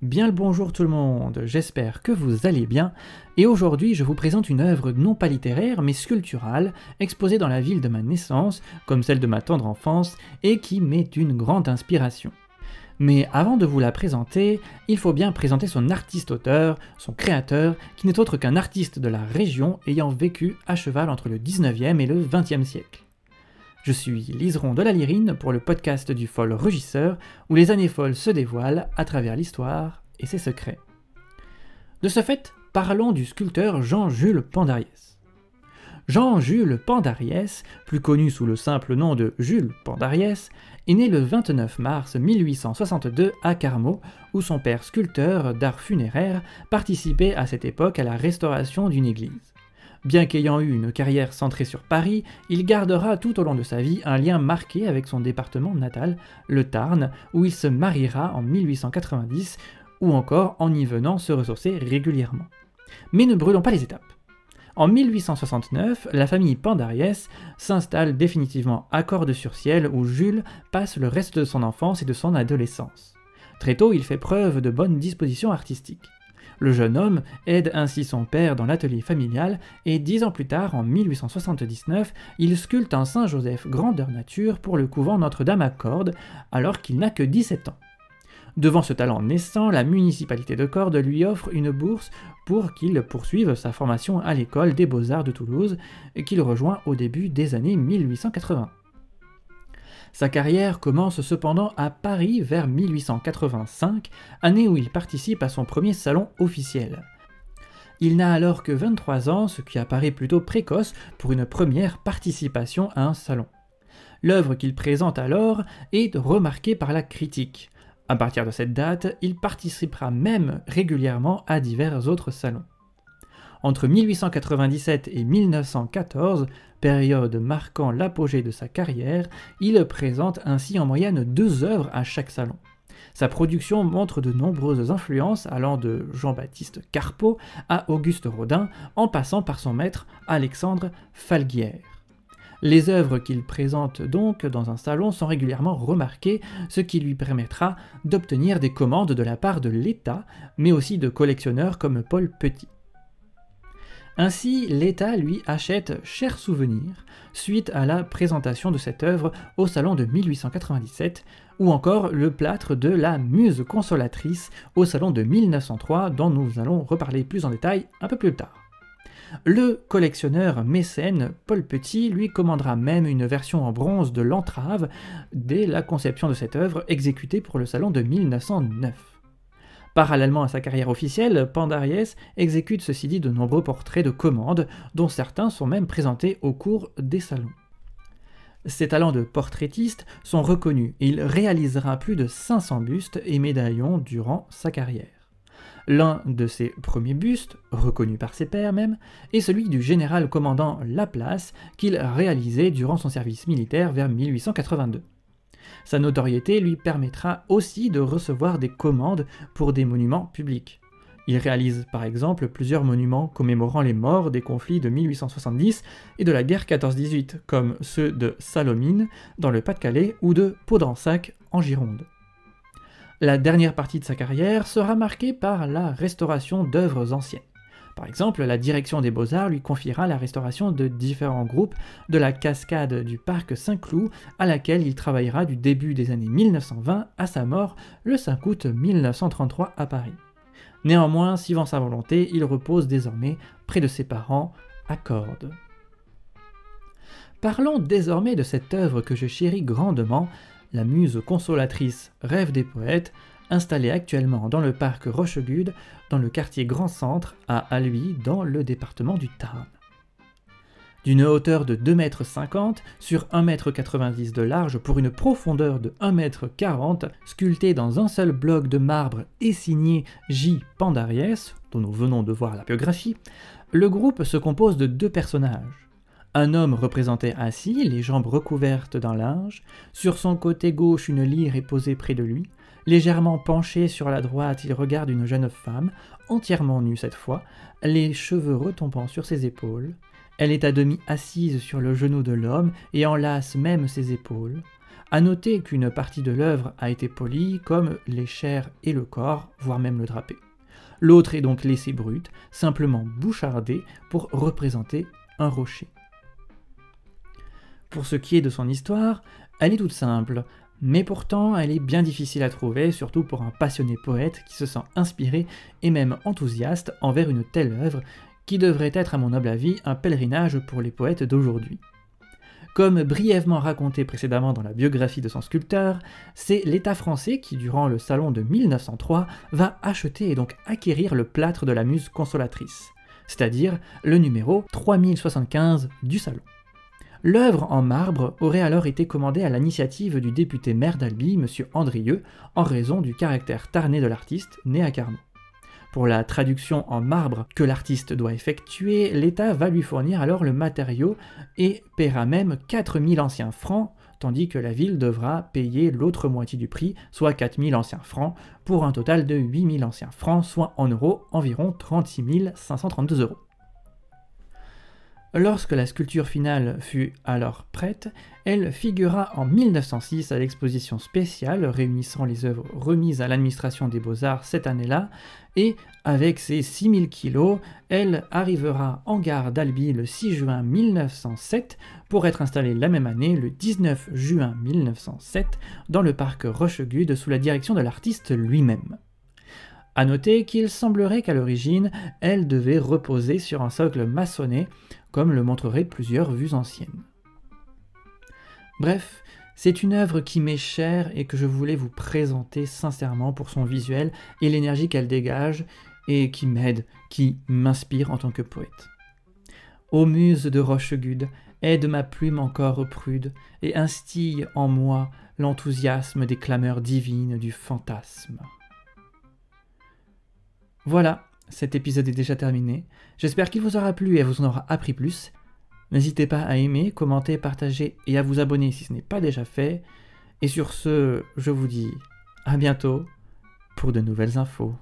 Bien le bonjour tout le monde, j'espère que vous allez bien, et aujourd'hui je vous présente une œuvre non pas littéraire mais sculpturale, exposée dans la ville de ma naissance, comme celle de ma tendre enfance, et qui m'est d'une grande inspiration. Mais avant de vous la présenter, il faut bien présenter son artiste-auteur, son créateur, qui n'est autre qu'un artiste de la région ayant vécu à cheval entre le 19e et le 20e siècle. Je suis Liseron de la Lyrine pour le podcast du Folle Rugisseur, où les années folles se dévoilent à travers l'histoire et ses secrets. De ce fait, parlons du sculpteur Jean-Jules Pandariès. Jean-Jules Pandariès, plus connu sous le simple nom de Jules Pandariès, est né le 29 mars 1862 à Carmaux, où son père sculpteur d'art funéraire participait à cette époque à la restauration d'une église. Bien qu'ayant eu une carrière centrée sur Paris, il gardera tout au long de sa vie un lien marqué avec son département natal, le Tarn, où il se mariera en 1890, ou encore en y venant se ressourcer régulièrement. Mais ne brûlons pas les étapes. En 1869, la famille Pandariès s'installe définitivement à Cordes-sur-Ciel, où Jules passe le reste de son enfance et de son adolescence. Très tôt, il fait preuve de bonnes dispositions artistiques. Le jeune homme aide ainsi son père dans l'atelier familial et 10 ans plus tard, en 1879, il sculpte un Saint-Joseph grandeur nature pour le couvent Notre-Dame à Cordes, alors qu'il n'a que 17 ans. Devant ce talent naissant, la municipalité de Cordes lui offre une bourse pour qu'il poursuive sa formation à l'école des Beaux-Arts de Toulouse, qu'il rejoint au début des années 1880. Sa carrière commence cependant à Paris vers 1885, année où il participe à son premier salon officiel. Il n'a alors que 23 ans, ce qui apparaît plutôt précoce pour une première participation à un salon. L'œuvre qu'il présente alors est remarquée par la critique. À partir de cette date, il participera même régulièrement à divers autres salons. Entre 1897 et 1914, période marquant l'apogée de sa carrière, il présente ainsi en moyenne 2 œuvres à chaque salon. Sa production montre de nombreuses influences allant de Jean-Baptiste Carpeaux à Auguste Rodin, en passant par son maître Alexandre Falguière. Les œuvres qu'il présente donc dans un salon sont régulièrement remarquées, ce qui lui permettra d'obtenir des commandes de la part de l'État, mais aussi de collectionneurs comme Paul Petit. Ainsi, l'État lui achète Cher Souvenir, suite à la présentation de cette œuvre au salon de 1897, ou encore le plâtre de la Muse Consolatrice au salon de 1903, dont nous allons reparler plus en détail un peu plus tard. Le collectionneur mécène Paul Petit lui commandera même une version en bronze de l'entrave dès la conception de cette œuvre exécutée pour le salon de 1909. Parallèlement à sa carrière officielle, Pandariès exécute ceci dit de nombreux portraits de commande, dont certains sont même présentés au cours des salons. Ses talents de portraitiste sont reconnus et il réalisera plus de 500 bustes et médaillons durant sa carrière. L'un de ses premiers bustes, reconnu par ses pairs même, est celui du général commandant Laplace qu'il réalisait durant son service militaire vers 1882. Sa notoriété lui permettra aussi de recevoir des commandes pour des monuments publics. Il réalise par exemple plusieurs monuments commémorant les morts des conflits de 1870 et de la guerre 14-18, comme ceux de Salomine dans le Pas-de-Calais ou de Podensac en Gironde. La dernière partie de sa carrière sera marquée par la restauration d'œuvres anciennes. Par exemple, la direction des Beaux-Arts lui confiera la restauration de différents groupes de la cascade du parc Saint-Cloud, à laquelle il travaillera du début des années 1920 à sa mort le 5 août 1933 à Paris. Néanmoins, suivant sa volonté, il repose désormais près de ses parents à Cordes. Parlons désormais de cette œuvre que je chéris grandement, la Muse Consolatrice Rêve des poètes, installée actuellement dans le parc Rochegude, dans le quartier Grand Centre, à Alluy, dans le département du Tarn. D'une hauteur de 2,50 m sur 1,90 m de large pour une profondeur de 1,40 m, sculpté dans un seul bloc de marbre et signé J. Pandariès, dont nous venons de voir la biographie, le groupe se compose de 2 personnages. Un homme représenté assis, les jambes recouvertes d'un linge, sur son côté gauche une lyre est posée près de lui, légèrement penché sur la droite il regarde une jeune femme, entièrement nue cette fois, les cheveux retombant sur ses épaules. Elle est à demi assise sur le genou de l'homme et enlace même ses épaules. À noter qu'une partie de l'œuvre a été polie, comme les chairs et le corps, voire même le drapé. L'autre est donc laissée brute, simplement bouchardée pour représenter un rocher. Pour ce qui est de son histoire, elle est toute simple, mais pourtant elle est bien difficile à trouver, surtout pour un passionné poète qui se sent inspiré et même enthousiaste envers une telle œuvre qui devrait être à mon humble avis un pèlerinage pour les poètes d'aujourd'hui. Comme brièvement raconté précédemment dans la biographie de son sculpteur, c'est l'État français qui, durant le salon de 1903, va acheter et donc acquérir le plâtre de la Muse consolatrice, c'est-à-dire le numéro 3075 du salon. L'œuvre en marbre aurait alors été commandée à l'initiative du député maire d'Albi, M. Andrieux, en raison du caractère tarné de l'artiste, né à Carmaux. Pour la traduction en marbre que l'artiste doit effectuer, l'État va lui fournir alors le matériau et paiera même 4000 anciens francs, tandis que la ville devra payer l'autre moitié du prix, soit 4000 anciens francs, pour un total de 8000 anciens francs, soit en euros environ 36 532 euros. Lorsque la sculpture finale fut alors prête, elle figura en 1906 à l'exposition spéciale réunissant les œuvres remises à l'administration des Beaux-Arts cette année-là, et avec ses 6000 kilos, elle arrivera en gare d'Albi le 6 juin 1907 pour être installée la même année, le 19 juin 1907, dans le parc Rochegude sous la direction de l'artiste lui-même. A noter qu'il semblerait qu'à l'origine, elle devait reposer sur un socle maçonné, comme le montreraient plusieurs vues anciennes. Bref, c'est une œuvre qui m'est chère et que je voulais vous présenter sincèrement pour son visuel et l'énergie qu'elle dégage et qui m'aide, qui m'inspire en tant que poète. Ô muse de Rochegude, aide ma plume encore prude et instille en moi l'enthousiasme des clameurs divines du fantasme. Voilà, cet épisode est déjà terminé. J'espère qu'il vous aura plu et vous en aura appris plus. N'hésitez pas à aimer, commenter, partager et à vous abonner si ce n'est pas déjà fait. Et sur ce, je vous dis à bientôt pour de nouvelles infos.